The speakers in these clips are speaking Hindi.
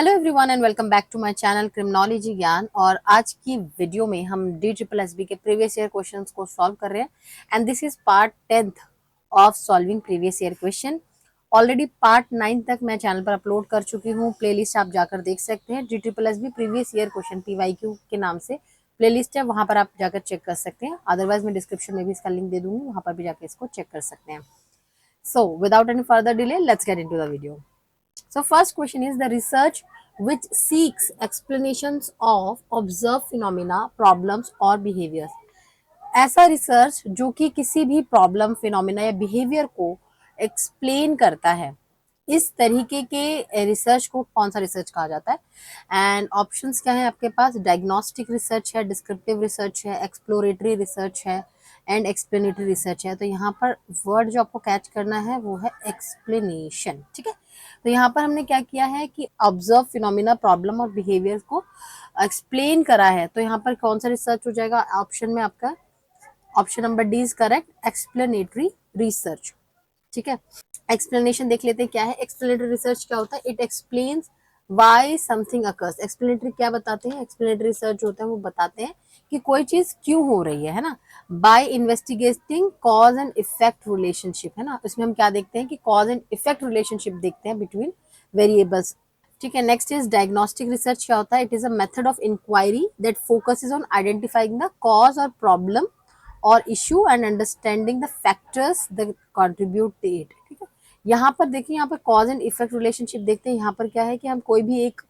Hello everyone and welcome back to my channel criminology Gyan. और आज की वीडियो में हम DSSB के प्रीवियस ईयर क्वेश्चंस को सॉल्व कर रहे हैं and this is part 10th of solving previous year question. Already part 9 तक मैं चैनल पर अपलोड कर चुकी हूँ, प्लेलिस्ट आप जाकर देख सकते हैं। DSSB previous year question PYQ के नाम से प्लेलिस्ट है, वहां पर आप जाकर चेक कर सकते हैं। अदरवाइज मैं डिस्क्रिप्शन में भी इसका लिंक दे दूंगी, वहां पर भी जाकर इसको चेक कर सकते हैं। So without any further delay let's get into the video. So first question is the research which seeks explanations of observed phenomena, problems और behaviors। ऐसा रिसर्च जो कि किसी भी प्रॉब्लम, फिनोमिना या बिहेवियर को एक्सप्लेन करता है, इस तरीके के रिसर्च को कौन सा रिसर्च कहा जाता है। एंड ऑप्शंस क्या है आपके पास? डायग्नोस्टिक रिसर्च है, डिस्क्रिप्टिव रिसर्च है, एक्सप्लोरेटरी रिसर्च है एंड एक्सप्लेनेटरी रिसर्च है। तो यहाँ पर वर्ड जो आपको कैच करना है वो है एक्सप्लेनेशन। ठीक है, तो यहाँ पर हमने क्या किया है कि ऑब्जर्व फिनोमिना, प्रॉब्लम और बिहेवियर को एक्सप्लेन करा है। तो यहाँ पर कौन सा रिसर्च हो जाएगा? ऑप्शन में आपका option number D is correct, explanatory research. ठीक है, एक्सप्लेनेशन देख लेते हैं क्या है। एक्सप्लेनेटरी रिसर्च क्या होता है? It explains Y something occurs. Explanatory क्या बताते हैं? एक्सप्लेनेटरी रिसर्च जो होता है वो बताते हैं कि कोई चीज क्यों हो रही है ना। By investigating cause and effect relationship, है ना। इसमें हम क्या देखते हैं कि कॉज एंड इफेक्ट रिलेशनशिप देखते हैं बिटवीन वेरिएबल्स। ठीक है, नेक्स्ट इज डायग्नोस्टिक रिसर्च। क्या होता है? It is a method of inquiry that focuses on identifying the cause और प्रॉब्लम और issue and understanding the factors that contribute to it. ठीक है, यहाँ पर देखिए, यहाँ पर कॉज एंड इफेक्ट रिलेशनशिप देखते हैं। यहाँ पर क्या है कि हम कोई भी एक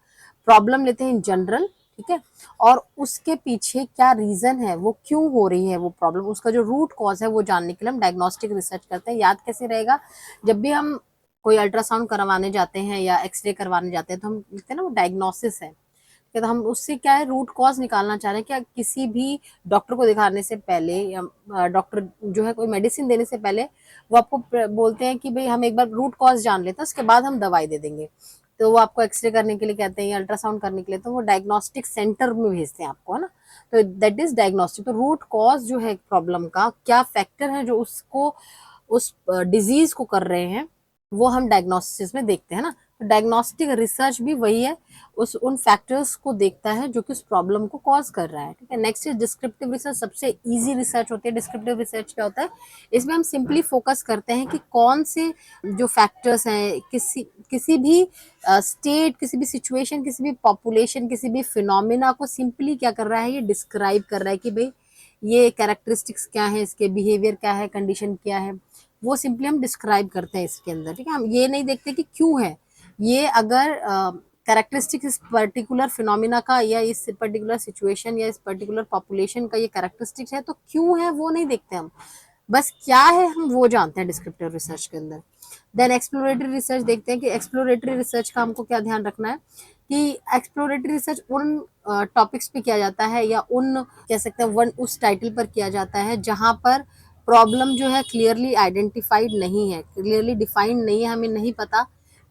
प्रॉब्लम लेते हैं इन जनरल, ठीक है, और उसके पीछे क्या रीजन है, वो क्यों हो रही है वो प्रॉब्लम, उसका जो रूट कॉज है वो जानने के लिए हम डायग्नोस्टिक रिसर्च करते हैं। याद कैसे रहेगा? जब भी हम कोई अल्ट्रासाउंड करवाने जाते हैं या एक्सरे करवाने जाते हैं तो हम लिखते हैं ना वो डायग्नोसिस है। तो हम उससे क्या है, रूट कॉज निकालना चाह रहे हैं। क्या किसी भी डॉक्टर को दिखाने से पहले या डॉक्टर जो है कोई मेडिसिन देने से पहले वो आपको बोलते हैं कि भाई हम एक बार रूट कॉज जान लेते हैं, उसके बाद हम दवाई दे देंगे। तो वो आपको एक्सरे करने के लिए कहते हैं या अल्ट्रासाउंड करने के लिए, तो वो डायग्नोस्टिक सेंटर में भेजते हैं आपको, है ना। तो दैट इज डायग्नोस्टिक। तो रूट कॉज जो है प्रॉब्लम का, क्या फैक्टर है जो उसको उस डिजीज को कर रहे हैं, वो हम डायग्नोसिस में देखते हैं ना। तो डायग्नोस्टिक रिसर्च भी वही है, उस उन फैक्टर्स को देखता है जो कि उस प्रॉब्लम को कॉज कर रहा है। ठीक है, नेक्स्ट इज डिस्क्रिप्टिव रिसर्च। सबसे इजी रिसर्च होती है डिस्क्रिप्टिव रिसर्च। क्या होता है? इसमें हम सिंपली फोकस करते हैं कि कौन से जो फैक्टर्स हैं किसी भी स्टेट, किसी भी सिचुएशन, किसी भी पॉपुलेशन, किसी भी फिनोमिना को सिंपली क्या कर रहा है, ये डिस्क्राइब कर रहा है कि भाई ये कैरेक्टरिस्टिक्स क्या है, इसके बिहेवियर क्या है, कंडीशन क्या है, वो सिंपली हम डिस्क्राइब करते हैं इसके अंदर। ठीक है, हम ये नहीं देखते कि क्यों है ये। अगर कैरेक्टरिस्टिक्स इस पर्टिकुलर फिनोमिना का या इस पर्टिकुलर सिचुएशन या इस पर्टिकुलर पॉपुलेशन का ये कैरेक्टरिस्टिक्स है तो क्यों है वो नहीं देखते हम, बस क्या है हम वो जानते हैं डिस्क्रिप्टिव रिसर्च के अंदर। देन एक्सप्लोरेटरी रिसर्च देखते हैं कि एक्सप्लोरेटरी रिसर्च का हमको क्या ध्यान रखना है कि एक्सप्लोरेटरी रिसर्च उन टॉपिक्स पे किया जाता है या उन कह सकते हैं वन उस टाइटल पर किया जाता है जहां पर प्रॉब्लम जो है क्लियरली आइडेंटिफाइड नहीं है, क्लियरली डिफाइंड नहीं है, हमें नहीं पता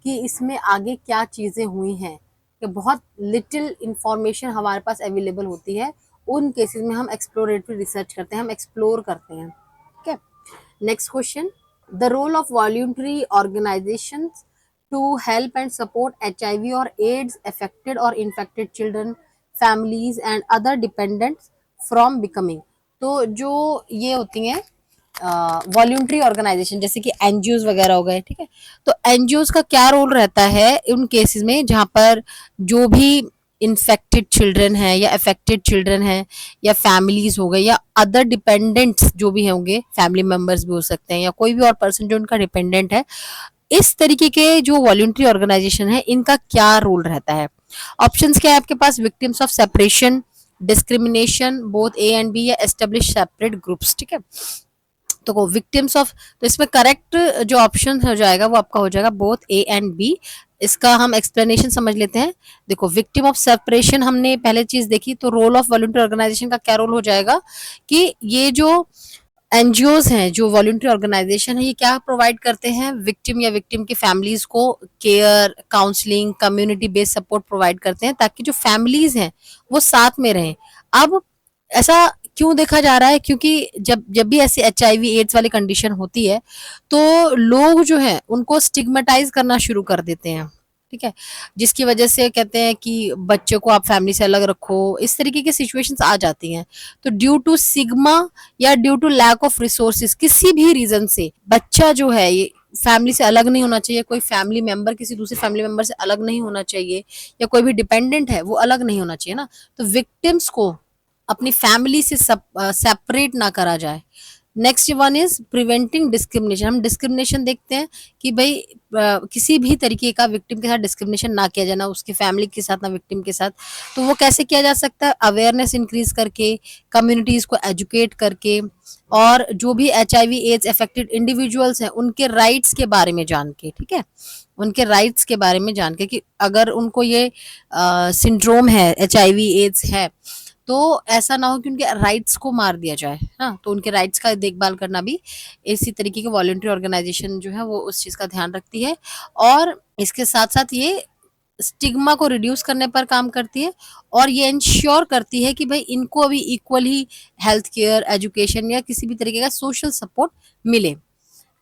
कि इसमें आगे क्या चीज़ें हुई हैं, कि बहुत लिटिल इंफॉर्मेशन हमारे पास अवेलेबल होती है। उन केसेस में हम एक्सप्लोरेटरी रिसर्च करते हैं, हम एक्सप्लोर करते हैं। ठीक है, next question, the role of voluntary organisations to help and support HIV और एड्स अफेक्टेड और infected children, families and other dependents from becoming. तो जो ये होती हैं वॉल्यूंटरी ऑर्गेनाइजेशन, जैसे कि एनजीओज वगैरह हो गए, ठीक है, तो एनजीओज का क्या रोल रहता है उन केसेस में जहां पर जो भी इन्फेक्टेड चिल्ड्रन है या अफेक्टेड चिल्ड्रन है या फैमिलीज हो गए या अदर डिपेंडेंट्स जो भी होंगे, फैमिली मेंबर्स भी हो सकते हैं या कोई भी और पर्सन जो उनका डिपेंडेंट है, इस तरीके के जो वॉल्यूंटरी ऑर्गेनाइजेशन है इनका क्या रोल रहता है। ऑप्शंस क्या है आपके पास? Victims of separation, discrimination, both A and B, या एस्टेब्लिश सेपरेट ग्रुप्स। ठीक है, तो विक्टिम्स ऑफ, तो इसमें करेक्ट जो ऑप्शन हो जाएगा वो आपका हो जाएगा बोथ ए एंड बी। इसका हम एक्सप्लेनेशन समझ लेते हैं। देखो, विक्टिम ऑफ सेपरेशन हमने पहले चीज देखी, तो रोल ऑफ वॉलंटियर ऑर्गेनाइजेशन का क्या रोल हो जाएगा कि ये जो एनजीओज हैं, जो वॉलंटियर ऑर्गेनाइजेशन है, ये क्या प्रोवाइड करते हैं? विक्टिम या विक्टिम की फैमिलीज को care, counselling, community based support provide करते हैं ताकि जो फैमिलीज हैं वो साथ में रहें। अब ऐसा क्यों देखा जा रहा है? क्योंकि जब जब भी ऐसी HIV एड्स वाली कंडीशन होती है तो लोग जो है उनको स्टिग्मेटाइज करना शुरू कर देते हैं। ठीक है, जिसकी वजह से कहते हैं कि बच्चे को आप फैमिली से अलग रखो, इस तरीके की सिचुएशंस आ जाती हैं। तो ड्यू टू सिग्मा या due to lack of resources, किसी भी रीजन से बच्चा जो है ये फैमिली से अलग नहीं होना चाहिए, कोई फैमिली मेंबर किसी दूसरे फैमिली मेंबर से अलग नहीं होना चाहिए, या कोई भी डिपेंडेंट है वो अलग नहीं होना चाहिए ना। तो विक्टिम्स को अपनी फैमिली से सेपरेट ना करा जाए। Next one is preventing discrimination. हम डिस्क्रिमिनेशन देखते हैं कि भाई किसी भी तरीके का विक्टिम के साथ डिस्क्रिमिनेशन ना किया जाए, ना उसकी फैमिली के साथ ना विक्टिम के साथ। तो वो कैसे किया जा सकता है? अवेयरनेस इंक्रीज करके, कम्युनिटीज को एजुकेट करके, और जो भी HIV एड्स अफेक्टेड इंडिविजुअल्स हैं उनके राइट्स के बारे में जान के, ठीक है, उनके राइट्स के बारे में जान के कि अगर उनको ये सिंड्रोम है, HIV एड्स है, तो ऐसा ना हो कि उनके राइट्स को मार दिया जाए। हाँ, तो उनके राइट्स का देखभाल करना भी इसी तरीके की वॉलंटरी ऑर्गेनाइजेशन जो है वो उस चीज का ध्यान रखती है। और इसके साथ साथ ये स्टिग्मा को रिड्यूस करने पर काम करती है, और ये इंश्योर करती है कि भाई इनको अभी इक्वल ही हेल्थ केयर, एजुकेशन या किसी भी तरीके का सोशल सपोर्ट मिले।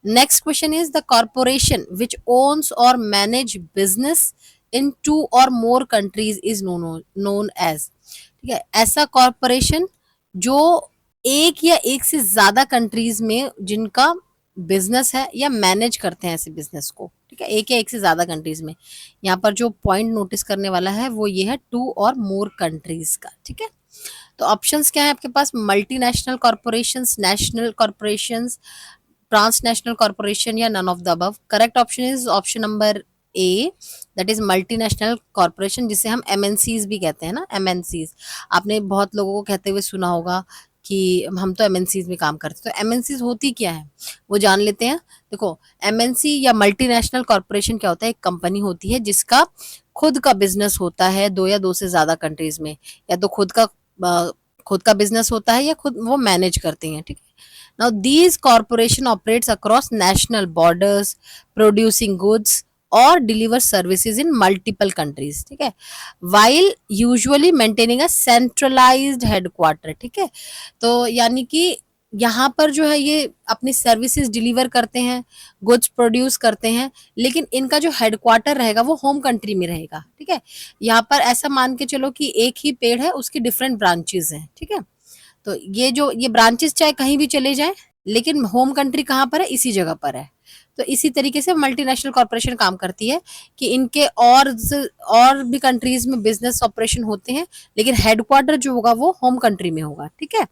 Next question is the corporation which owns और मैनेज बिजनेस इन 2 और more countries is known as. ठीक है, ऐसा कॉर्पोरेशन जो एक या एक से ज्यादा कंट्रीज में जिनका बिजनेस है या मैनेज करते हैं ऐसे बिजनेस को, ठीक है, एक या एक से ज्यादा कंट्रीज में। यहाँ पर जो पॉइंट नोटिस करने वाला है वो ये है 2 और मोर कंट्रीज का। ठीक है, तो ऑप्शंस क्या है आपके पास? Multinational corporations, national corporations, transnational corporation, या none of the above. Correct option is option number A, that is multinational corporation, जिसे हम MNCs भी कहते हैं ना, MNCs। आपने बहुत लोगों को कहते हुए सुना होगा कि हम तो MNCs में काम करते हैं। तो MNCs होती क्या है वो जान लेते हैं। देखो, MNC या मल्टीनेशनल कॉर्पोरेशन क्या होता है? एक कंपनी होती है जिसका खुद का बिजनेस होता है 2 या 2 से ज्यादा कंट्रीज में, या तो खुद का बिजनेस होता है या खुद वो मैनेज करते हैं। ठीक है, now these corporation operates across national borders, producing goods or deliver services in multiple countries। ठीक है, while usually maintaining a centralized headquarter। ठीक है, तो यानी कि यहाँ पर जो है ये अपनी सर्विसेज डिलीवर करते हैं, गुड्स प्रोड्यूस करते हैं, लेकिन इनका जो हेडक्वार्टर रहेगा वो होम कंट्री में रहेगा। ठीक है, यहाँ पर ऐसा मान के चलो कि एक ही पेड़ है, उसकी डिफरेंट ब्रांचेस हैं। ठीक है, तो ये ब्रांचेस चाहे कहीं भी चले जाएं, लेकिन होम कंट्री कहाँ पर है? इसी जगह पर है। तो इसी तरीके से मल्टीनेशनल कॉर्पोरेशन काम करती है कि इनके और भी कंट्रीज में बिजनेस ऑपरेशन होते हैं, लेकिन हेडक्वार्टर जो होगा वो होम कंट्री में होगा। ठीक है,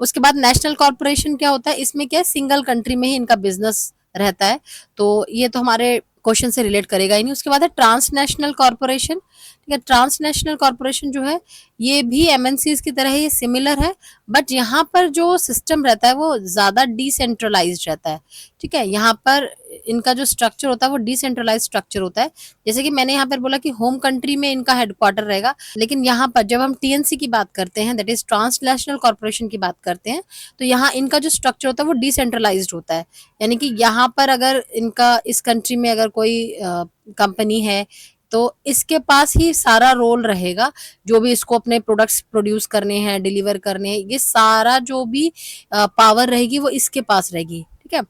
उसके बाद नेशनल कॉर्पोरेशन क्या होता है? इसमें क्या है, सिंगल कंट्री में ही इनका बिजनेस रहता है। तो ये तो हमारे क्वेश्चन से रिलेट करेगा ही नहीं। उसके बाद है ट्रांसनेशनल कॉर्पोरेशन। ठीक है, ट्रांसनेशनल कॉर्पोरेशन जो है ये भी MNCs की तरह ही सिमिलर है, बट यहाँ पर जो सिस्टम रहता है वो ज्यादा डिसेंट्रलाइज्ड रहता है। ठीक है, यहाँ पर इनका जो स्ट्रक्चर होता है वो डिसेंट्रलाइज स्ट्रक्चर होता है। जैसे कि मैंने यहाँ पर बोला कि होम कंट्री में इनका हेडक्वार्टर रहेगा, लेकिन यहाँ पर जब हम TNC की बात करते हैं, दैट इज ट्रांसनेशनल कॉर्पोरेशन की बात करते हैं, तो यहाँ इनका जो स्ट्रक्चर होता है वो डिसेंट्रलाइज्ड होता है। यानी कि यहाँ पर अगर इनका इस कंट्री में अगर कोई कंपनी है तो इसके पास ही सारा रोल रहेगा, जो भी इसको अपने प्रोडक्ट्स प्रोड्यूस करने हैं, डिलीवर करने हैं, ये सारा जो भी पावर रहेगी वो इसके पास रहेगी। ठीक है,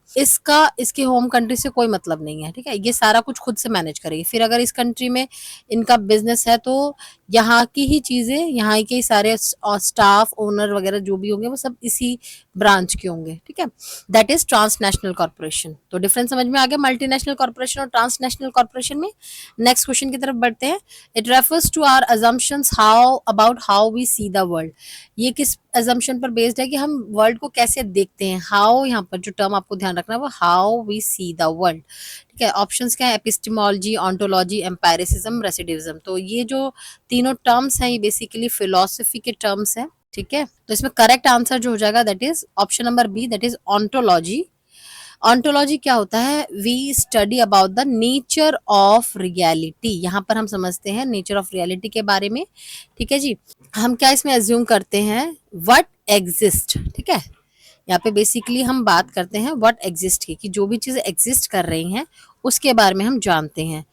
इसके होम कंट्री से कोई मतलब नहीं है। ठीक है, ये सारा कुछ खुद से मैनेज करेगी। फिर अगर इस कंट्री में इनका बिजनेस है तो यहाँ की ही चीजें, यहाँ के ही सारे स्टाफ, ओनर वगैरह जो भी होंगे वो सब इसी ब्रांच के होंगे। ठीक है, दैट इज ट्रांसनेशनल कॉर्पोरेशन। तो डिफरेंस समझ में आ गया मल्टीनेशनल कॉर्पोरेशन और ट्रांसनेशनल कॉर्पोरेशन में। नेक्स्ट क्वेश्चन की तरफ बढ़ते हैं। It refers to our assumptions how we see the world. ये किस अजम्पशन पर बेस्ड है कि हम वर्ल्ड को कैसे देखते हैं? हाउ, यहाँ पर जो टर्म आपको ध्यान रखना है वो how we see the world. ठीक है, ऑप्शंस क्या है? Epistemology, ontology, empiricism, recidivism. तो ये जो तीनों टर्म्स हैं ये बेसिकली फिलोसफी के टर्म्स हैं। ठीक है, तो इसमें करेक्ट आंसर जो हो जाएगा that is option number B, that is ontology. Ontology क्या होता है? We study about the nature of reality. यहाँ पर हम समझते हैं नेचर ऑफ रियलिटी के बारे में। ठीक है जी, हम क्या इसमें एज्यूम करते हैं? What exist. ठीक है, यहाँ पे बेसिकली हम बात करते हैं व्हाट एग्जिस्ट की, कि जो भी चीजें एग्जिस्ट कर रही हैं उसके बारे में हम जानते हैं।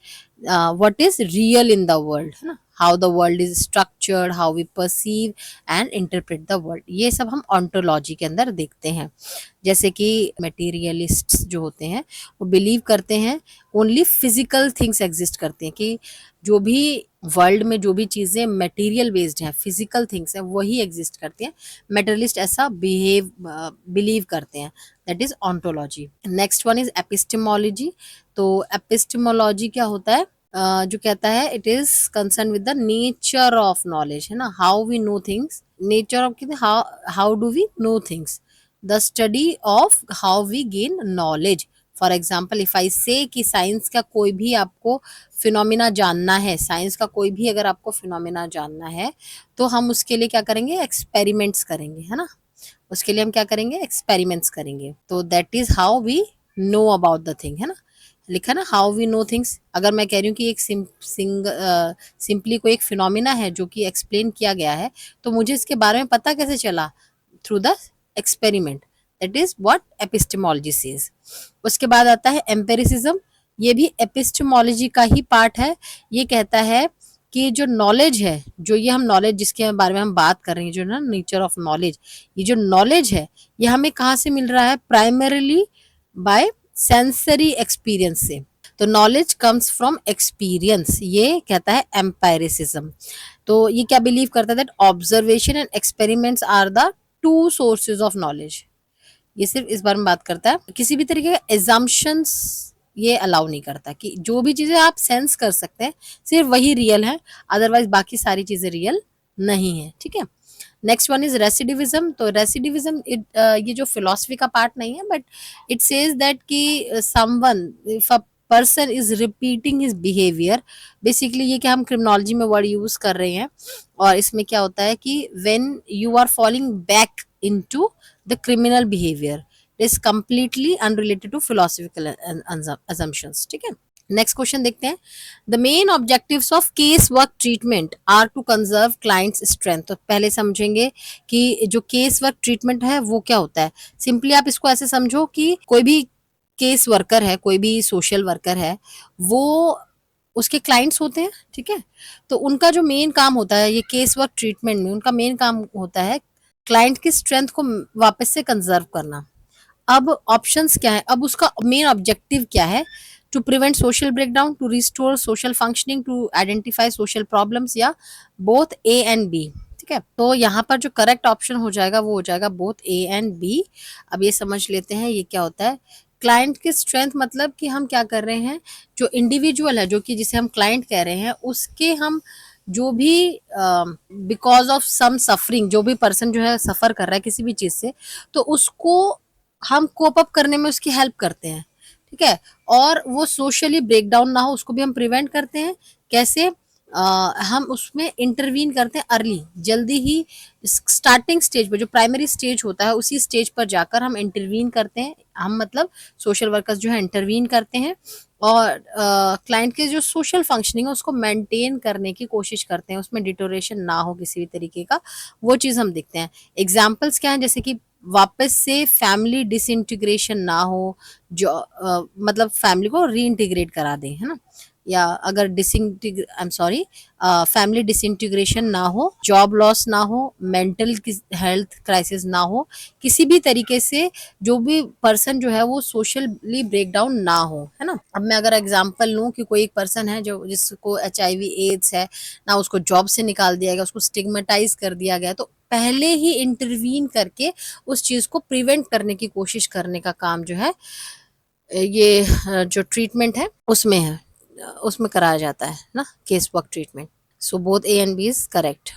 What is real in the world, है ना, how the world is structured, how we perceive and interpret the world, ये सब हम ऑन्टोलॉजी के अंदर देखते हैं। जैसे कि मटेरियलिस्ट्स जो होते हैं वो बिलीव करते हैं ओनली फिजिकल थिंग्स एग्जिस्ट करते हैं, कि जो भी वर्ल्ड में जो भी चीज़ें मटेरियल बेस्ड हैं, फिजिकल थिंग्स हैं, वही एग्जिस्ट करती हैं। मेटरलिस्ट ऐसा बिलीव करते हैं, that is ontology. Next one is epistemology. तो एपिस्टेमोलॉजी क्या होता है? जो कहता है it is concern with the nature of knowledge, है ना, how we know things, nature of how do we know things, the study of how we gain knowledge. For example if I say कि साइंस का कोई भी आपको फिनोमिना जानना है, साइंस का कोई भी अगर आपको फिनोमिना जानना है तो हम उसके लिए क्या करेंगे? एक्सपेरिमेंट्स करेंगे, है ना, उसके लिए हम क्या करेंगे? एक्सपेरिमेंट्स करेंगे। तो that is how we know about the thing, है ना, लिखा ना, हाउ वी नो थिंग्स। अगर मैं कह रही हूँ कि एक सिंपली कोई एक फिनोमिना है जो कि एक्सप्लेन किया गया है, तो मुझे इसके बारे में पता कैसे चला? Through the experiment, that is what epistemology says. उसके बाद आता है एम्पेरिसिज्म, ये भी एपिस्टेमोलॉजी का ही पार्ट है। ये कहता है कि जो नॉलेज है, जो ये हम नॉलेज जिसके बारे में हम बात कर रहे हैं, जो ना नेचर ऑफ नॉलेज, ये जो नॉलेज है ये हमें कहाँ से मिल रहा है? प्राइमरीली बाय सेंसरी एक्सपीरियंस से। तो नॉलेज कम्स फ्रॉम एक्सपीरियंस, ये कहता है एम्पायरिसिज्म। तो ये क्या बिलीव करता है? That observation and experiments are the two sources of knowledge. ये सिर्फ इस बारे में बात करता है, किसी भी तरीके का एजम्पशंस ये अलाउ नहीं करता, कि जो भी चीजें आप सेंस कर सकते हैं सिर्फ वही रियल है, अदरवाइज बाकी सारी चीजें रियल नहीं है, ठीक है। Next one is recidivism. तो रेसिडिविज्म ये जो फिलोसफी का पार्ट नहीं है, बट इट सेज दैट कि someone, if a person is repeating his behaviour, basically ये क्या हम क्रिमिनोलॉजी में वर्ड यूज कर रहे हैं, और इसमें क्या होता है कि when you are falling back into the criminal behaviour, is completely unrelated to philosophical assumptions, ठीक है। नेक्स्ट क्वेश्चन देखते हैं। The main objectives of case work treatment are to conserve clients strength. तो पहले समझेंगे कि जो केस वर्क ट्रीटमेंट है वो क्या होता है। सिंपली आप इसको ऐसे समझो कि कोई भी केस वर्कर है, कोई भी सोशल वर्कर है, वो उसके क्लाइंट्स होते हैं, ठीक है। तो उनका जो मेन काम होता है ये केस वर्क ट्रीटमेंट में, उनका मेन काम होता है क्लाइंट की स्ट्रेंथ को वापस से कंजर्व करना। अब ऑप्शंस क्या है? अब उसका मेन ऑब्जेक्टिव क्या है? To prevent social breakdown, to restore social functioning, to identify social problems, या बोथ ए एंड बी, ठीक है। तो यहाँ पर जो करेक्ट ऑप्शन हो जाएगा वो हो जाएगा बोथ ए एंड बी। अब ये समझ लेते हैं ये क्या होता है। क्लाइंट की स्ट्रेंथ मतलब कि हम क्या कर रहे हैं, जो इंडिविजुअल है, जो कि जिसे हम क्लाइंट कह रहे हैं, उसके हम जो भी बिकॉज ऑफ सम सफरिंग, जो भी पर्सन जो है सफर कर रहा है किसी भी चीज से, तो उसको हम कोप अप करने में उसकी हेल्प करते हैं, ठीक है। और वो सोशली ब्रेकडाउन ना हो उसको भी हम प्रिवेंट करते हैं। कैसे? हम उसमें इंटरवीन करते हैं अर्ली, जल्दी ही स्टार्टिंग स्टेज पर, जो प्राइमरी स्टेज होता है उसी स्टेज पर जाकर हम इंटरवीन करते हैं। हम मतलब सोशल वर्कर्स जो है इंटरवीन करते हैं और क्लाइंट के जो सोशल फंक्शनिंग है उसको मेंटेन करने की कोशिश करते हैं, उसमें डिटोरेशन ना हो किसी भी तरीके का, वो चीज़ हम देखते हैं। एग्जाम्पल्स क्या हैं? जैसे कि वापस से फैमिली डिसइंटीग्रेशन ना हो, जो मतलब फैमिली को रीइंटीग्रेट करा दें, है ना, या अगर फैमिली डिसइंटीग्रेशन ना हो, जॉब लॉस ना हो, मेंटल हेल्थ क्राइसिस ना हो, किसी भी तरीके से जो भी पर्सन जो है वो सोशली ब्रेकडाउन ना हो, है ना। अब मैं अगर एग्जांपल लूं कि कोई एक पर्सन है जो जिसको HIV एड्स है ना, उसको जॉब से निकाल दिया गया, उसको स्टिग्मेटाइज कर दिया गया, तो पहले ही इंटरवीन करके उस चीज को प्रिवेंट करने की कोशिश करने का काम जो है ये जो ट्रीटमेंट है उसमें है, उसमें कराया जाता है ना, case work treatment. So both A and B is correct.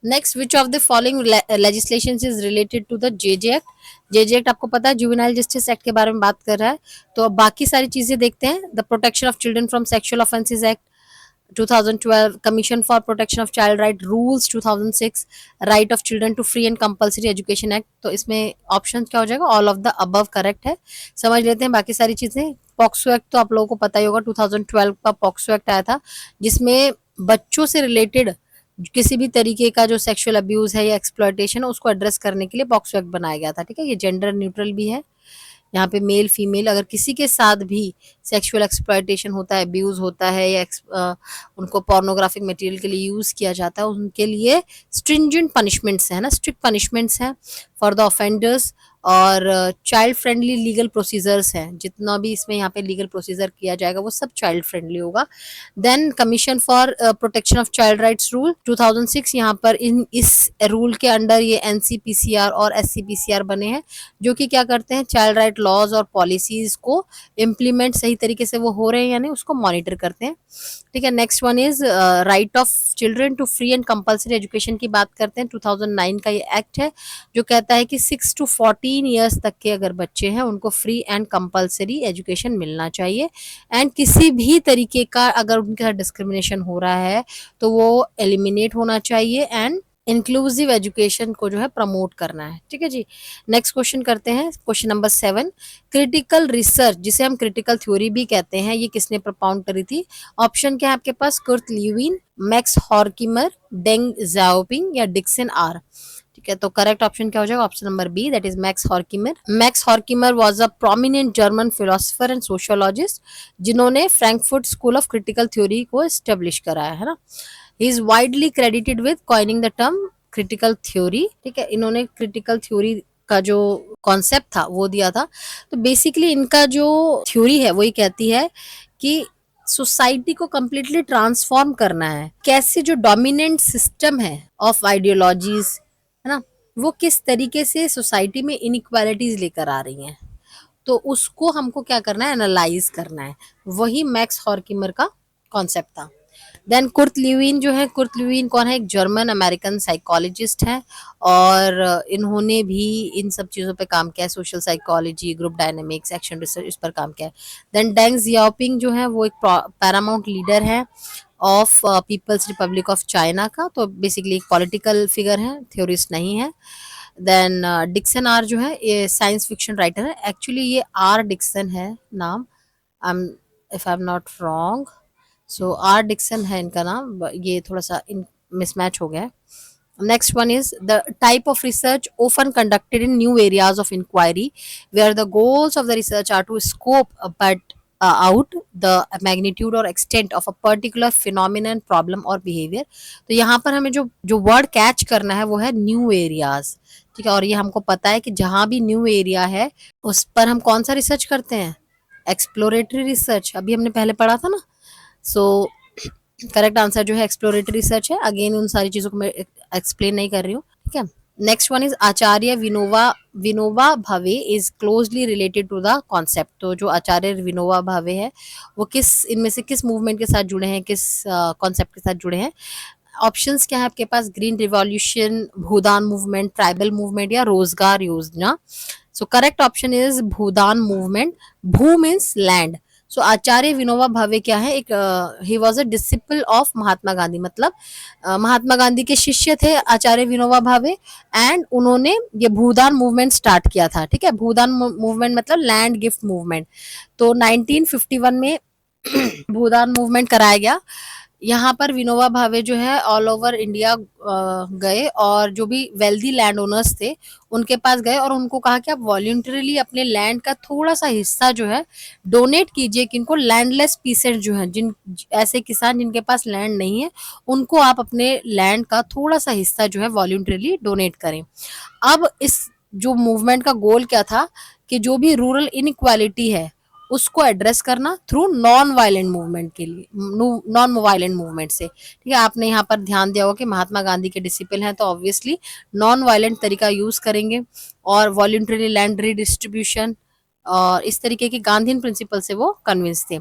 Next, which of the following legislation is related to the JJ act. JJ act आपको पता है जुवेनाइल जस्टिस एक्ट के बारे में बात कर रहा है। तो अब बाकी सारी चीजें देखते हैं। The protection of children from sexual offences act 2012, commission for protection of child right rules 2006, right of children to free and compulsory education act. तो इसमें ऑप्शन क्या हो जाएगा? All of the above correct है। समझ लेते हैं बाकी सारी चीजें। पॉक्सो एक्ट तो आप लोगों को पता ही होगा, 2012 का पॉक्सो एक्ट आया था, जिसमें बच्चों से रिलेटेड किसी भी तरीके का जो सेक्सुअल अब्यूज है या एक्सप्लॉयटेशन है उसको एड्रेस करने के लिए पॉक्सो एक्ट बनाया गया था, ठीक है। ये जेंडर न्यूट्रल भी है। यहाँ पे मेल फीमेल अगर किसी के साथ भी सेक्सुअल एक्सप्लॉयटेशन होता है, अब्यूज होता है या उनको पोर्नोग्राफिक मटेरियल के लिए यूज किया जाता है, उनके लिए स्ट्रिंजेंट पनिशमेंट्स है ना, स्ट्रिक्ट पनिशमेंट्स हैं फॉर द ऑफेंडर्स। और चाइल्ड फ्रेंडली लीगल प्रोसीजर्स हैं, जितना भी इसमें यहाँ पे लीगल प्रोसीजर किया जाएगा वो सब चाइल्ड फ्रेंडली होगा। Then commission for protection of child rights rule 2006, यहाँ पर इस रूल के अंडर ये एनसीपीसीआर और एससीपीसीआर बने हैं, जो कि क्या करते हैं, चाइल्ड राइट लॉज और पॉलिसीज को इम्प्लीमेंट सही तरीके से वो हो रहे हैं या नहीं उसको मॉनिटर करते हैं। ठीक है, next one is right of children to free and compulsory education की बात करते हैं। 2009 का ये एक्ट है जो कहता है कि 6 to 14 ईयर्स तक के अगर बच्चे हैं उनको फ्री एंड कंपल्सरी एजुकेशन मिलना चाहिए, एंड किसी भी तरीके का अगर उनके साथ डिस्क्रिमिनेशन हो रहा है तो वो एलिमिनेट होना चाहिए एंड इंक्लूसिव एजुकेशन को जो है प्रमोट करना है। ठीक है जी, नेक्स्ट क्वेश्चन करते हैं, क्वेश्चन नंबर 7। क्रिटिकल रिसर्च, जिसे हम क्रिटिकल थ्योरी भी कहते हैं, ये किसने propound करी थी? ऑप्शन क्या है आपके पास, कुर्ट ल्यूविन, मैक्स हॉर्किमर, डेंग ज़ाओपिंग या डिक्सन आर। ठीक है, तो करेक्ट ऑप्शन क्या हो जाएगा, option number B, that is Max Horkheimer. Max Horkheimer was a prominent German philosopher and sociologist, जिन्होंने Frankfurt school of critical theory को एस्टेब्लिश कराया है ना। He is widely credited with coining the term critical theory. ठीक है, इन्होंने क्रिटिकल थ्योरी का जो कॉन्सेप्ट था वो दिया था। तो बेसिकली इनका जो थ्योरी है वही कहती है कि सोसाइटी को कम्प्लीटली ट्रांसफॉर्म करना है, कैसे जो डोमिनेंट सिस्टम है ऑफ आइडियोलॉजीज है ना, वो किस तरीके से सोसाइटी में इनइक्वालिटीज लेकर आ रही हैं, तो उसको हमको क्या करना है, एनालाइज करना है। वही मैक्स हॉर्किमर का कॉन्सेप्ट था। देन कुर्ट ल्यूविन जो है, कुर्ट ल्यूविन कौन है, एक जर्मन अमेरिकन साइकोलॉजिस्ट है, और इन्होंने भी इन सब चीज़ों पे काम किया है, social psychology, group dynamics, action research, इस पर काम किया है। देन डेंग जियाओपिंग जो है वो एक पैरामाउंट लीडर है of People's Republic of China का, तो बेसिकली एक पॉलिटिकल फिगर है, थ्योरिस्ट नहीं है। देन डिक्सन आर जो है ये साइंस फिक्शन राइटर है, एक्चुअली ये आर डिक्सन है नाम, if I am not wrong, so R Dixon है इनका नाम, ये थोड़ा सा मिसमैच हो गया है। Next one is the type of research often conducted in new areas of inquiry, where the goals of the research are to scope out the magnitude or extent of a particular phenomenon, problem or behavior। तो यहाँ पर हमें जो जो वर्ड कैच करना है वो है न्यू एरियाज। ठीक है, और ये हमको पता है कि जहाँ भी न्यू एरिया है उस पर हम कौन सा रिसर्च करते हैं, एक्सप्लोरेटरी रिसर्च, अभी हमने पहले पढ़ा था ना। सो करेक्ट आंसर जो है एक्सप्लोरेटरी रिसर्च है। अगेन उन सारी चीजों को मैं एक्सप्लेन नहीं कर रही हूँ। ठीक है, next one is Acharya Vinoba Bhave is closely related to the concept. तो जो आचार्य विनोबा भावे है वो किस इनमें से किस मूवमेंट के साथ जुड़े हैं, किस कॉन्सेप्ट के साथ जुड़े हैं? ऑप्शंस क्या है आपके पास, green revolution, Bhoodan movement, tribal movement या रोजगार योजना। So correct option is Bhoodan movement. Bhu means land. So Acharya Vinoba Bhave क्या है, एक he was a disciple of Mahatma Gandhi, मतलब महात्मा गांधी के शिष्य थे आचार्य विनोबा भावे, एंड उन्होंने ये भूदान मूवमेंट स्टार्ट किया था। ठीक है, भूदान मूवमेंट मतलब लैंड गिफ्ट मूवमेंट। तो 1951 में भूदान मूवमेंट कराया गया। यहाँ पर विनोबा भावे जो है ऑल ओवर इंडिया गए और जो भी वेल्दी लैंड ओनर्स थे उनके पास गए और उनको कहा कि आप वॉल्यूंटरीली अपने लैंड का थोड़ा सा हिस्सा जो है डोनेट कीजिए, किनको, लैंडलेस पीसेस जो हैं, जिन ऐसे किसान जिनके पास लैंड नहीं है उनको आप अपने लैंड का थोड़ा सा हिस्सा जो है वॉल्यूंटरीली डोनेट करें। अब इस जो मूवमेंट का गोल क्या था कि जो भी रूरल इनइक्वालिटी है उसको एड्रेस करना थ्रू नॉन वायलेंट मूवमेंट के लिए, नॉन वायलेंट मूवमेंट से। ठीक है, आपने यहाँ पर ध्यान दिया होगा कि महात्मा गांधी के डिसिपल हैं तो ऑब्वियसली नॉन वायलेंट तरीका यूज करेंगे और वॉल्यूंटरी लैंड रीडिस्ट्रीब्यूशन और इस तरीके की गांधीन प्रिंसिपल से वो कन्विंस थे।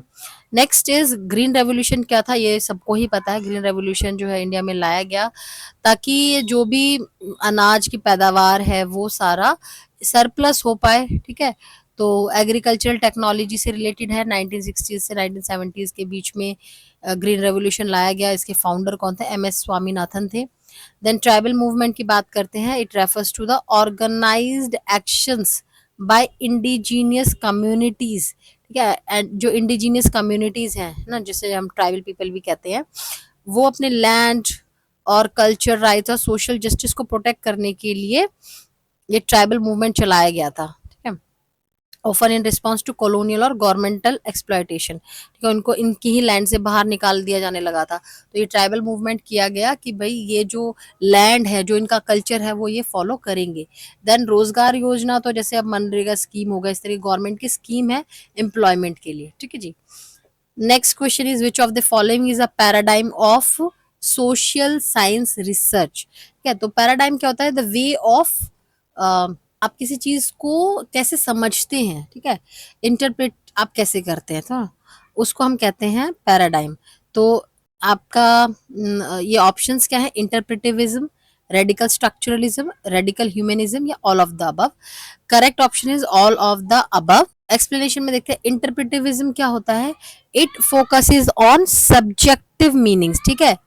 Next is green revolution. क्या था ये सबको ही पता है, ग्रीन रेवोल्यूशन जो है इंडिया में लाया गया ताकि जो भी अनाज की पैदावार है वो सारा सरप्लस हो पाए। ठीक है, तो एग्रीकल्चरल टेक्नोलॉजी से रिलेटेड है, 1960 से 1970 के बीच में ग्रीन रेवोल्यूशन लाया गया। इसके फाउंडर कौन थे, एम.एस. स्वामीनाथन थे। देन ट्राइबल मूवमेंट की बात करते हैं, it refers to the organised actions by indigenous communities. ठीक है, एंड जो इंडिजीनियस कम्युनिटीज हैं ना, जिसे हम ट्राइबल पीपल भी कहते हैं, वो अपने लैंड और कल्चर राइट्स और सोशल जस्टिस को प्रोटेक्ट करने के लिए ये ट्राइबल मूवमेंट चलाया गया था। ठीक है, often in response to colonial और गवर्नमेंटल एक्सप्लॉयटेशन, ठीक है, उनको इनकी ही लैंड से बाहर निकाल दिया जाने लगा था। तो ये ट्राइबल मूवमेंट किया गया कि भाई ये जो लैंड है, जो इनका कल्चर है, वो ये फॉलो करेंगे। देन रोजगार योजना, तो जैसे अब मनरेगा स्कीम होगा, इस तरह गवर्नमेंट की स्कीम है एम्प्लॉयमेंट के लिए, ठीक है जी। Next question is which of the following is a paradigm of social science research, ठीक है। तो पैराडाइम क्या होता है, द वे ऑफ, आप किसी चीज को कैसे समझते हैं, ठीक है, इंटरप्रेट आप कैसे करते हैं, तो उसको हम कहते हैं पैराडाइम। तो आपका ये ऑप्शंस क्या है, इंटरप्रेटिविज्म, रेडिकल स्ट्रक्चरलिज्म, रेडिकल ह्यूमनिज्म या all of the above. Correct option is all of the above. Explanation में देखते हैं इंटरप्रेटिविज्म क्या होता है, it focuses on subjective meanings, ठीक है,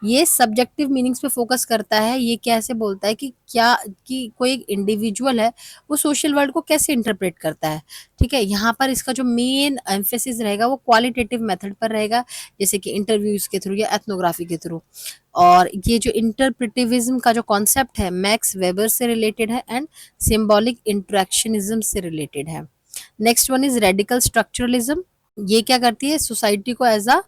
ये सब्जेक्टिव मीनिंग्स पे फोकस करता है। ये कैसे बोलता है कि क्या, कि कोई एक इंडिविजुअल है वो सोशल वर्ल्ड को कैसे इंटरप्रेट करता है, ठीक है। यहाँ पर इसका जो मेन एम्फेसिस रहेगा वो क्वालिटेटिव मेथड पर रहेगा, जैसे कि इंटरव्यूज के थ्रू या एथनोग्राफी के थ्रू। और ये जो इंटरप्रेटिविज्म का जो कॉन्सेप्ट है मैक्स वेबर से रिलेटेड है एंड सिंबॉलिक इंटरेक्शनिज्म से रिलेटेड है। Next one is radical structuralism. ये क्या करती है, सोसाइटी को एज अ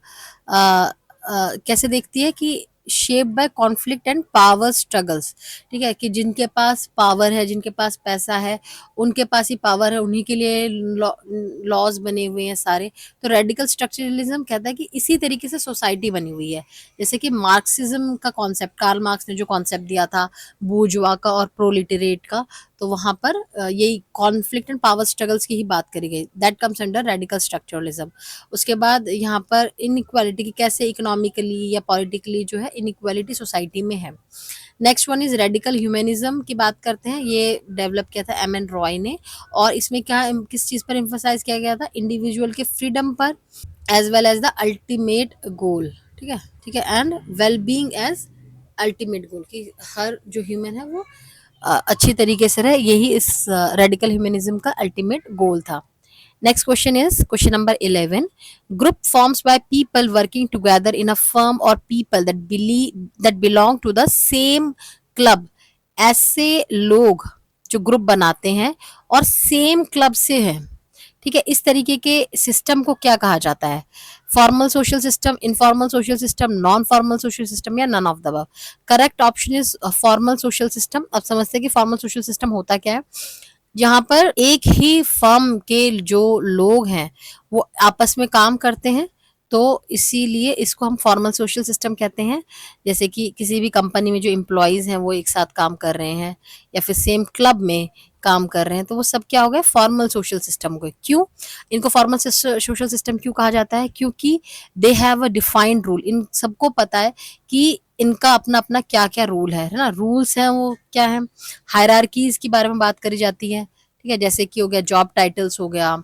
कैसे देखती है कि shape by conflict and power struggles, ठीक है, कि जिनके पास पावर है, जिनके पास पैसा है, उनके पास ही पावर है, उन्हीं के लिए लॉज बने हुए हैं सारे। तो रेडिकल स्ट्रक्चरलिज्म कहता है कि इसी तरीके से सोसाइटी बनी हुई है। जैसे कि मार्क्सिज्म का कॉन्सेप्ट, कार्ल मार्क्स ने जो कॉन्सेप्ट दिया था बूर्जुआ का और प्रोलिटरेट का, तो वहां पर यही कॉन्फ्लिक्ट एंड पावर स्ट्रगल्स की ही बात करी गई, that comes under radical structuralism. उसके बाद यहाँ पर इनइक्वालिटी की कैसे इकोनॉमिकली या पॉलिटिकली जो है इनइक्वालिटी सोसाइटी में है। Next one is radical humanism की बात करते हैं, ये डेवलप किया था एम एन रॉय ने, और इसमें क्या, किस चीज पर एम्फोसाइज किया गया था, इंडिविजुअल के फ्रीडम पर as well as the ultimate goal, ठीक है, ठीक है, and well being as ultimate goal, कि हर जो ह्यूमन है वो अच्छी तरीके से रहे, यही इस रेडिकल ह्यूमनिज्म का अल्टीमेट गोल था। Next question is question number 11. Group forms by people working together in a firm or people that belong to the same club. ऐसे लोग जो ग्रुप बनाते हैं और सेम क्लब से हैं, ठीक है, इस तरीके के सिस्टम को क्या कहा जाता है, formal social system, informal social system, non formal social system या none of the above. Correct option is formal social system. अब समझते हैं कि फॉर्मल सोशल सिस्टम होता क्या है, जहाँ पर एक ही फर्म के जो लोग हैं वो आपस में काम करते हैं, तो इसीलिए इसको हम फॉर्मल सोशल सिस्टम कहते हैं। जैसे कि किसी भी कंपनी में जो एम्प्लॉयज़ हैं वो एक साथ काम कर रहे हैं या फिर सेम क्लब में काम कर रहे हैं, तो वो सब क्या हो गया, फॉर्मल सोशल सिस्टम हो गए। क्यों इनको फॉर्मल सोशल सिस्टम क्यों कहा जाता है, क्योंकि they have a defined rule, इन सबको पता है कि इनका अपना अपना क्या क्या रूल है ना, रूल्स हैं वो क्या है, हायरार्कीज के बारे में बात करी जाती है, ठीक है, जैसे कि हो गया जॉब टाइटल्स हो गया,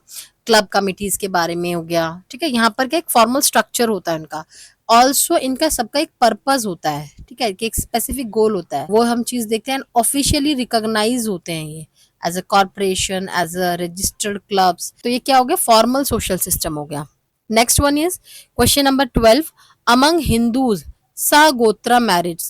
क्लब कमिटीज के बारे में हो गया, ठीक है। यहाँ पर क्या एक फॉर्मल स्ट्रक्चर होता है उनका, ऑल्सो इनका सबका एक पर्पज होता है, ठीक है, कि एक स्पेसिफिक गोल होता है, वो हम चीज देखते हैं, ऑफिशियली रिकॉग्नाइज होते हैं ये as a corporation, as a registered clubs. तो ये क्या हो गया, फॉर्मल सोशल सिस्टम हो गया। Next one is question number 12। Among Hindus sagotra marriage,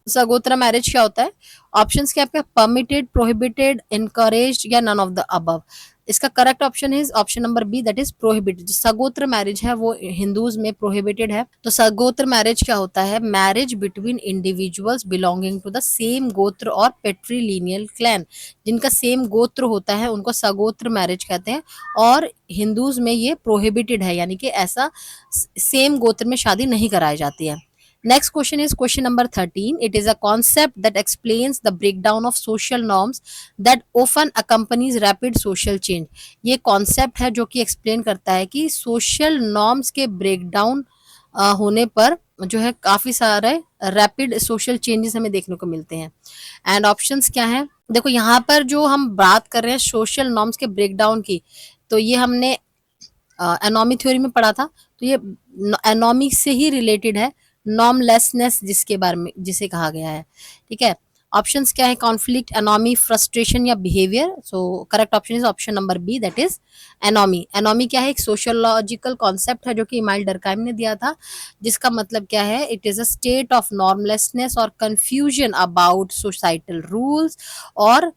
sagotra marriage क्या होता है, ऑप्शंस क्या आपके, परमिटेड, प्रोहिबिटेड, इनकरेज्ड या नन ऑफ द अबव। इसका correct option is option number B, that is prohibited. Sagotra marriage है वो हिंदूज में प्रोहिबिटेड है। तो सगोत्र मैरिज क्या होता है, marriage between individuals belonging to the same gotra और पेट्रीलिनियल क्लैन, जिनका सेम गोत्र होता है उनको सगोत्र मैरिज कहते हैं, और हिंदूज में ये प्रोहिबिटेड है, यानी कि ऐसा सेम गोत्र में शादी नहीं कराई जाती है। Next question is question number 13. It is a concept that explains the breakdown of social norms that often accompanies rapid social change. ये concept है जो कि explain करता है कि social norms के breakdown होने पर जो है काफी सारे रैपिड सोशल चेंजेस हमें देखने को मिलते हैं। एंड ऑप्शंस क्या है, देखो यहाँ पर जो हम बात कर रहे हैं सोशल नॉर्म्स के ब्रेकडाउन की, तो ये हमने एनॉमी थ्योरी में पढ़ा था, तो ये एनॉमी से ही रिलेटेड है, नॉर्मलेसनेस जिसके बारे में जिसे कहा गया है, ठीक है। ऑप्शंस क्या है, कॉन्फ्लिक्ट, एनॉमी, फ्रस्ट्रेशन या behaviour. So correct option is option number B, that is anomie. Anomie क्या है, एक सोशियोलॉजिकल कॉन्सेप्ट है जो कि इमाइल डरकाइम ने दिया था, जिसका मतलब क्या है, it is a state of normlessness और कंफ्यूजन अबाउट सोसाइटल रूल्स और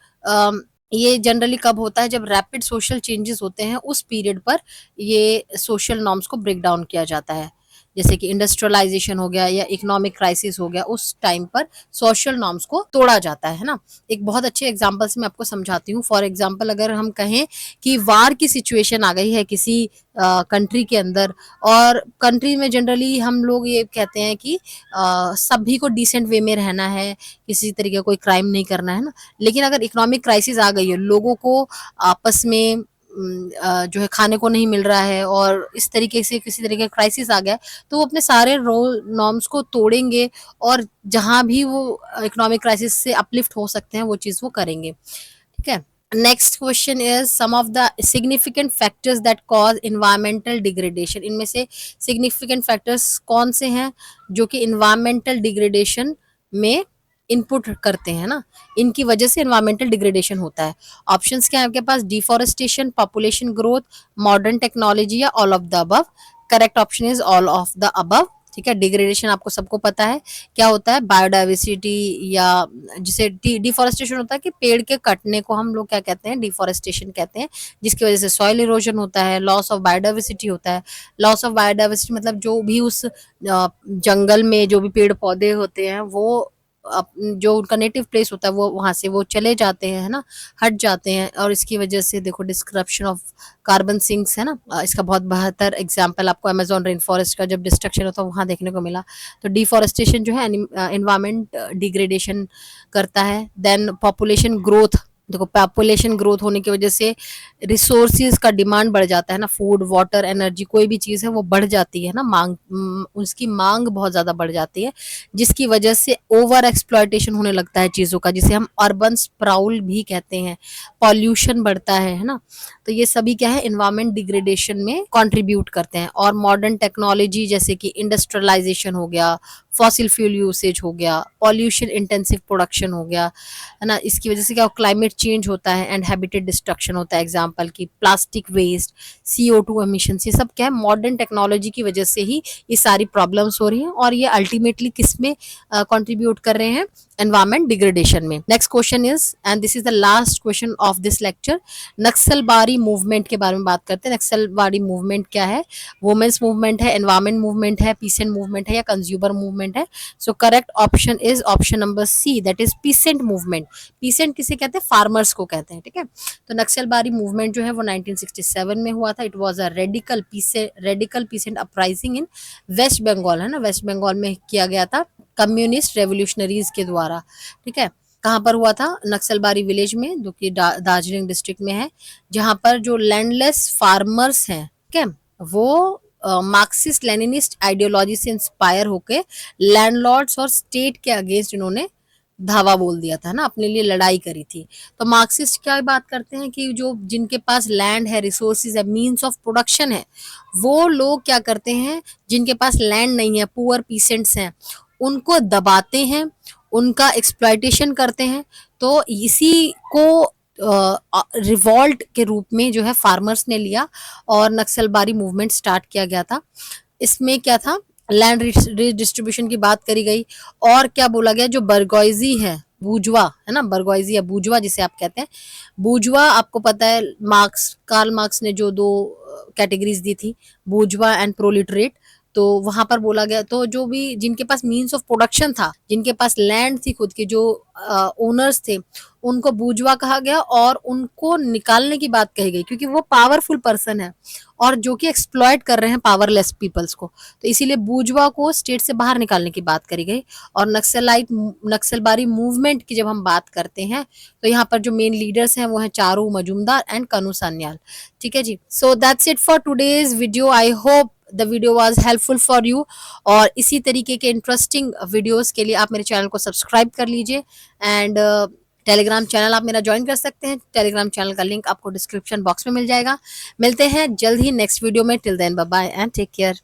ये जनरली कब होता है, जब रैपिड सोशल चेंजेस होते हैं, उस पीरियड पर ये सोशल नॉर्म्स को ब्रेक डाउन किया जाता है। जैसे कि इंडस्ट्रियलाइजेशन हो गया या इकोनॉमिक क्राइसिस हो गया, उस टाइम पर सोशल नॉर्म्स को तोड़ा जाता है ना। एक बहुत अच्छे एग्जांपल से मैं आपको समझाती हूँ। फॉर एग्जांपल, अगर हम कहें कि वार की सिचुएशन आ गई है किसी कंट्री के अंदर, और कंट्री में जनरली हम लोग ये कहते हैं कि सभी को डिसेंट वे में रहना है, किसी तरीके का कोई क्राइम नहीं करना है ना। लेकिन अगर इकोनॉमिक क्राइसिस आ गई है, लोगों को आपस में जो है खाने को नहीं मिल रहा है, और इस तरीके से किसी तरीके का क्राइसिस आ गया, तो वो अपने सारे रोल नॉर्म्स को तोड़ेंगे, और जहां भी वो इकोनॉमिक क्राइसिस से अपलिफ्ट हो सकते हैं वो चीज वो करेंगे। ठीक है। Next question is some of the significant factors that cause environmental degradation. इनमें से सिग्निफिकेंट फैक्टर्स कौन से हैं जो कि इन्वायरमेंटल डिग्रेडेशन में इनपुट करते हैं ना, इनकी वजह से इन्वायरमेंटल डिग्रेडेशन होता है। ऑप्शंस क्या है आपके पास? Deforestation, population growth, modern technology, या all of the above. Correct option is all of the above. ठीक है। डिग्रेडेशन आपको सबको पता है क्या होता है, बायोडाइवर्सिटी, या जिसे डिफॉरेस्टेशन होता है कि पेड़ के कटने को हम लोग क्या कहते हैं, डिफॉरेस्टेशन कहते हैं, जिसकी वजह से सॉइल इरोजन होता है, लॉस ऑफ बायोडाइवर्सिटी होता है। लॉस ऑफ बायोडाइवर्सिटी मतलब जो भी उस जंगल में जो भी पेड़ पौधे होते हैं, वो जो उनका नेटिव प्लेस होता है वो वहां से वो चले जाते हैं, है ना, हट जाते हैं, और इसकी वजह से देखो डिस्क्रप्शन ऑफ कार्बन सिंक्स है ना। इसका बहुत बेहतर एग्जांपल आपको अमेजोन रेन फॉरेस्ट का जब डिस्ट्रक्शन होता है वहां देखने को मिला। तो डिफॉरेस्टेशन जो है एनवायरमेंट डिग्रेडेशन करता है। देन पॉपुलेशन ग्रोथ, देखो पॉपुलेशन ग्रोथ होने की वजह से रिसोर्सेज का डिमांड बढ़ जाता है ना, फूड वाटर एनर्जी कोई भी चीज़ है वो बढ़ जाती है ना, उसकी मांग बहुत ज़्यादा बढ़ जाती है, जिसकी वजह से ओवर एक्सप्लॉयटेशन होने लगता है चीज़ों का, जिसे हम अर्बन स्प्राउल भी कहते हैं। पॉल्यूशन बढ़ता है ना। तो ये सभी क्या है, इन्वायरमेंट डिग्रेडेशन में कंट्रीब्यूट करते हैं। और मॉडर्न टेक्नोलॉजी जैसे कि इंडस्ट्रियलाइजेशन हो गया, फॉसिल फ्यूल यूसेज हो गया, पॉल्यूशन इंटेंसिव प्रोडक्शन हो गया, है ना, इसकी वजह से क्या क्लाइमेट चेंज होता है एंड हैबिटेट डिस्ट्रक्शन होता है। एग्जांपल की प्लास्टिक वेस्ट, CO2 एमिशन, ये सब क्या है, मॉडर्न टेक्नोलॉजी की वजह से ही ये सारी प्रॉब्लम्स हो रही हैं, और ये अल्टीमेटली किस में कंट्रीब्यूट कर रहे हैं, एनवायरमेंट डिग्रेडेशन में। Next question is, and this is the last question of this lecture, Naxalbari movement के बारे में बात करते हैं। नक्सलबारी मूवमेंट क्या है? वुमेन्स मूवमेंट है, एनवायरमेंट मूवमेंट है, पीसेंट मूवमेंट है, या कंज्यूमर मूवमेंट है? So correct option is option number C, that is peasant movement. Peasant किसे कहते हैं? फार्मर्स को कहते हैं। ठीक है। तो नक्सलबारी मूवमेंट जो है वो 1967 में हुआ था। It was a radical peasant uprising in West Bengal, है ना, वेस्ट बंगाल में किया गया था कम्युनिस्ट रेवोल्यूशनरीज के द्वारा। ठीक है। कहाँ पर हुआ था? नक्सलबारी विलेज में, जो कि दार्जिलिंग डिस्ट्रिक्ट में है, जहाँ पर जो लैंडलेस फार्मर्स हैं, ठीक है, वो मार्क्सिस्ट लेनिनिस्ट आइडियोलॉजी से इंस्पायर होके लैंडलॉर्ड्स और स्टेट के अगेंस्ट इन्होंने धावा बोल दिया था ना, अपने लिए लड़ाई करी थी। तो मार्क्सिस्ट क्या बात करते हैं कि जो जिनके पास लैंड है, रिसोर्सेज है, मीन्स ऑफ प्रोडक्शन है, वो लोग क्या करते हैं, जिनके पास लैंड नहीं है, पुअर पीसेंट्स हैं, उनको दबाते हैं, उनका एक्सप्लॉयटेशन करते हैं। तो इसी को रिवॉल्ट के रूप में जो है फार्मर्स ने लिया, और नक्सलबारी मूवमेंट स्टार्ट किया गया था। इसमें क्या था, लैंड रिडिस्ट्रीब्यूशन की बात करी गई, और क्या बोला गया, जो बर्गोइजी है, बूजवा है ना, बर्गोइजी या बूजवा जिसे आप कहते हैं, बूजवा आपको पता है, कार्ल मार्क्स ने जो दो कैटेगरीज दी थी, बूजवा एंड प्रोलिटरेट। तो वहां पर बोला गया, तो जो भी जिनके पास मीन्स ऑफ प्रोडक्शन था, जिनके पास लैंड थी खुद की, जो ओनर्स थे, उनको बूजवा कहा गया, और उनको निकालने की बात कही गई, क्योंकि वो पावरफुल पर्सन है और जो कि एक्सप्लॉयट कर रहे हैं पावरलेस पीपल्स को। तो इसीलिए बूजवा को स्टेट से बाहर निकालने की बात करी गई। और नक्सलबारी मूवमेंट की जब हम बात करते हैं, तो यहाँ पर जो मेन लीडर्स हैं वो हैं चारू मजूमदार एंड कनू सान्याल। ठीक है जी। So that's it for today's video. I hope the video was helpful for you, और इसी तरीके के इंटरेस्टिंग वीडियोस के लिए आप मेरे चैनल को सब्सक्राइब कर लीजिए, एंड टेलीग्राम चैनल आप मेरा ज्वाइन कर सकते हैं। टेलीग्राम चैनल का लिंक आपको डिस्क्रिप्शन बॉक्स में मिल जाएगा। मिलते हैं जल्द ही नेक्स्ट वीडियो में। Till then bye bye and take care.